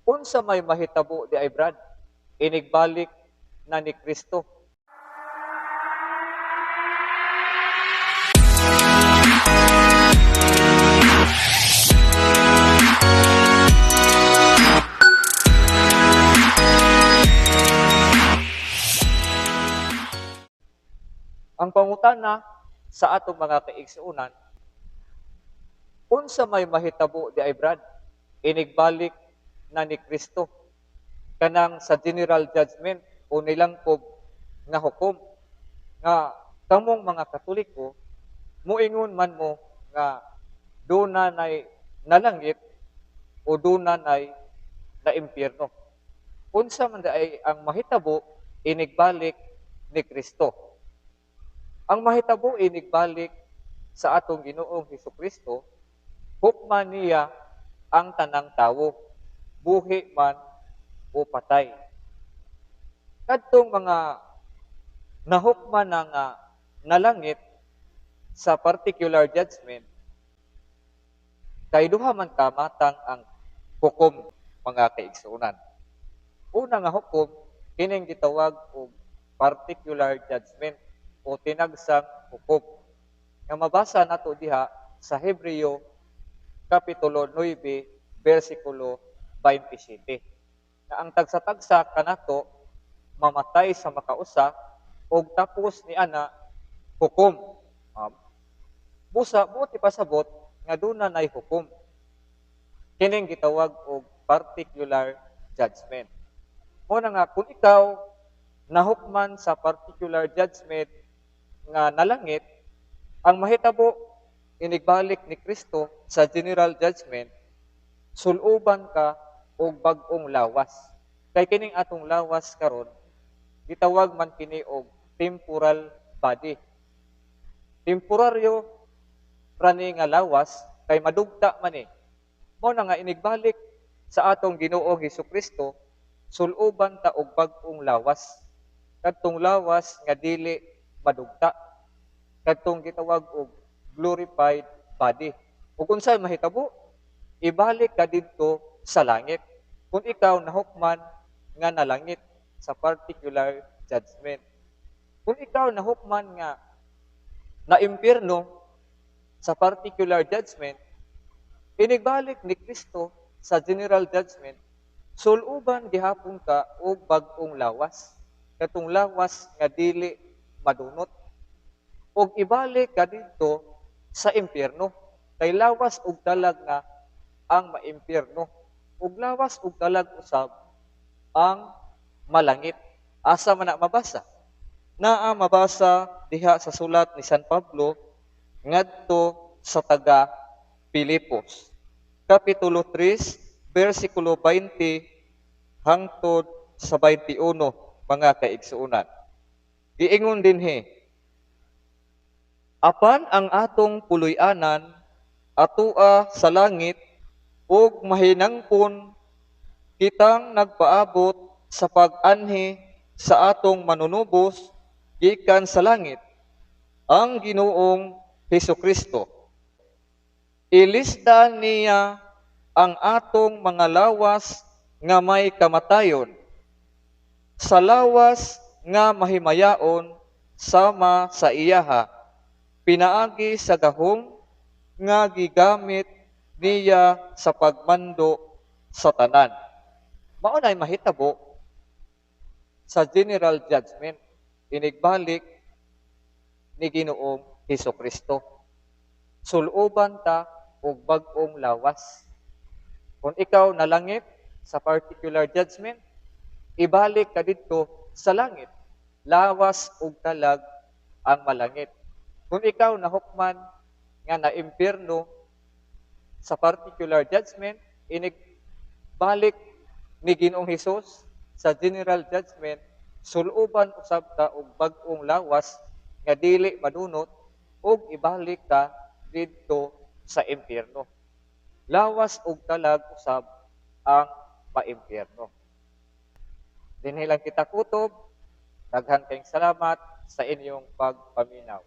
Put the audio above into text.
Unsa may mahitabo di ay Brad, inigbalik na ni Kristo. Ang pangutana sa atong mga kaigsuonan, unsa may mahitabo di ay Brad, inigbalik na ni Kristo kanang sa general judgment o nilangkob nga hukom nga kamong mga Katoliko muingon man mo nga dunay nalangit o dunay na impyerno. Unsa man ay ang mahitabo inigbalik ni Kristo. Ang mahitabo inigbalik sa atong Ginoong Hesukristo, hukman niya ang tanang tawo, buhi man o patay. Kadtong mga nahukman na nga nalangit sa particular judgment, kay duha man ka matang ang hukom mga kaigsuonan. Una nga hukom kining gitawag og particular judgment o tinagsang hukom. Nga mabasa nato diha sa Hebreo kapitulo 9 bersikulo 27. Na ang tagsa-tagsa kanato mamatay sa makausa og tapos ni ana hukom. Busa buti pasabot nga duna nay hukom. Kining gitawag og particular judgment. Muna nga kung ikaw nahukman sa particular judgment nga nalangit, ang mahitabo inigbalik ni Kristo sa general judgment, suluban ka og bag-ong lawas. Kay kining atong lawas karon gitawag man kini og temporal body. Temporaryo rani nga lawas kay madugta man ni. Mao na nga inigbalik sa atong Ginoong Hesukristo, suluban ta og bag-ong lawas. Kadtong lawas nga dili madugta. Kadtong gitawag og glorified body. Ug unsay mahitabo? Ibalik ka didto sa langit. Kung ikaw nahukman nga nalangit sa particular judgment. Kung ikaw nahukman nga na impyerno sa particular judgment, inigbalik ni Kristo sa general judgment, suluban gihapon ka og bag-ong lawas. Katong lawas nga dili madunot. Og ibalik ka dito sa impyerno. Kay lawas og dalag nga ang maimpyerno. Og lawas og dalag usab ang malangit. Asa man na mabasa? Naa mabasa diha sa sulat ni San Pablo ngadto sa taga Pilipos. Kapitulo 3, bersikulo 20 hangtod sa 21 mga kaigsuonan. Giingon dinhi, apan ang atong puloy-anan atua sa langit ug mahinangpon kitang nagpaabot sa pag-anhi sa atong manunubos gikan sa langit, ang Ginoong Hesukristo. Ilista niya ang atong mga lawas nga may kamatayon sa lawas nga mahimayaon sama sa iyaha, pinaagi sa gahom nga gigamit niya sa pagmando sa tanan. Mao nay mahitabo sa general judgment inigbalik ni Ginoong Hesukristo. Suluban ta og bag-ong lawas. Kung ikaw nalangit sa particular judgment, ibalik ka dito sa langit. Lawas ug talag ang malangit. Kung ikaw nahukman nga na impyerno sa particular judgment, inigbalik ni Ginoong Hesus sa general judgment, suluban usab ka og bag-ong lawas nga dili madunot ug ibalik ka didto sa impyerno. Lawas ug talag usab ang maimpyerno. Dinhi lang kita kutob. Daghan kayong salamat sa inyong pagpaminaw.